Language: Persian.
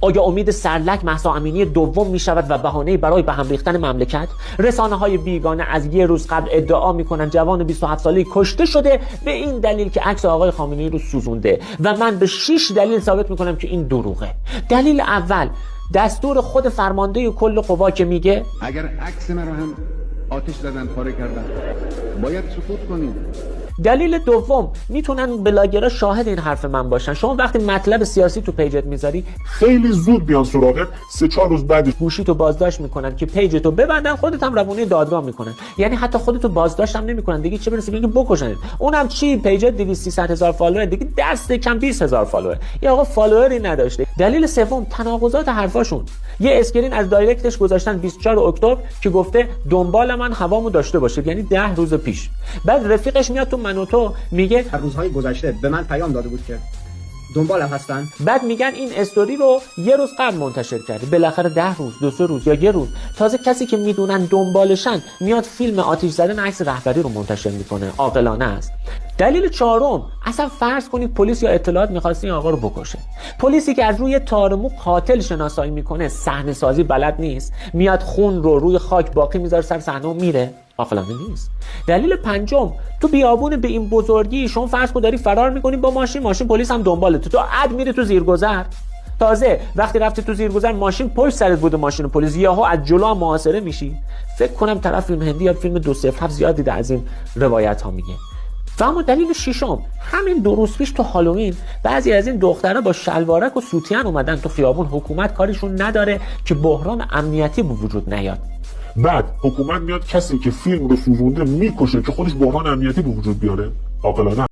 آیا امید سرلک مهسا امینی دوم می شود و بهانه‌ای برای به هم ریختن مملکت؟ رسانه‌های بیگانه از یه روز قبل ادعا می‌کنن جوان 27 ساله‌ای کشته شده به این دلیل که عکس آقای خامنه‌ای رو سوزونده و من به 6 دلیل ثابت می‌کنم که این دروغه. دلیل اول، دستور خود فرمانده کل قوا که میگه اگر عکس من رو هم آتش زدن پاره کردن باید سکوت کنید. دلیل دوم، میتونن بلاگرها شاهد این حرف من باشن. شما وقتی مطلب سیاسی تو پیجت میذاری خیلی زود بیان سراغت، 3-4 روز بعدش گوشیتو بازداشت میکنن که پیجتو ببندن، خودت هم روانی دادگاه میکنن. یعنی حتی خودتو بازداشت هم نمیکنن دیگه، چه برسه بگن بکشنت. اونم چی؟ پیجت 200-300 هزار فالوور دیگه، دست کم 20,000 فالوور. یا آقا فالووری نداشته. دلیل سوم، تناقضات حرفاشون. یه اسکرین از دایرکتش گذاشتن 24 اکتبر که گفته دنبال من هوامو داشته باشه، یعنی 10 روز پیش. بعد رفیقش میاد تو من و تو میگه روزهای گذشته به من پیام داده بود که دنبالم هستن. بعد میگن این استوری رو یه روز قبل منتشر کرده، بالاخره 10 روز، 2-3 روز یا یه روز. تازه کسی که میدونن دنبالشن میاد فیلم آتش زدن عکس رهبری رو منتشر میکنه. عاقلانه است. دلیل چهارم، اصلا فرض کنید پلیس یا اطلاعات می‌خواسته این آقا رو بکشه. پلیسی که از روی تارمو قاتل شناسایی میکنه، صحنه سازی بلد نیست، میاد خون رو روی خاک باقی میذاره سر صحنه و میره، عاقلانه نیست. دلیل پنجم، تو بیابون به این بزرگی شما فرض کن داری فرار میکنی با ماشین پلیس هم دنبالت، تو عد میره تو زیرگذر. تازه وقتی رفتی تو زیرگذر ماشین پشت سرت بود، ماشین پلیس، یهو از جلو هم محاصره میشی. فکر کنم طرف فیلم هندی یا فیلم 207 زیاد دیده از این روایت ها میگه. و اما دلیل ششم، همین 2 روز پیش تو هالووین بعضی از این دخترها با شلوارک و سوتین اومدن تو خیابون. حکومت کاریشون نداره که بحران امنیتی به وجود نیاد. بعد حکومت میاد کسی که فیلم رو سوزونده میکشه که خودش بحران امنیتی به وجود بیاره. عاقلانه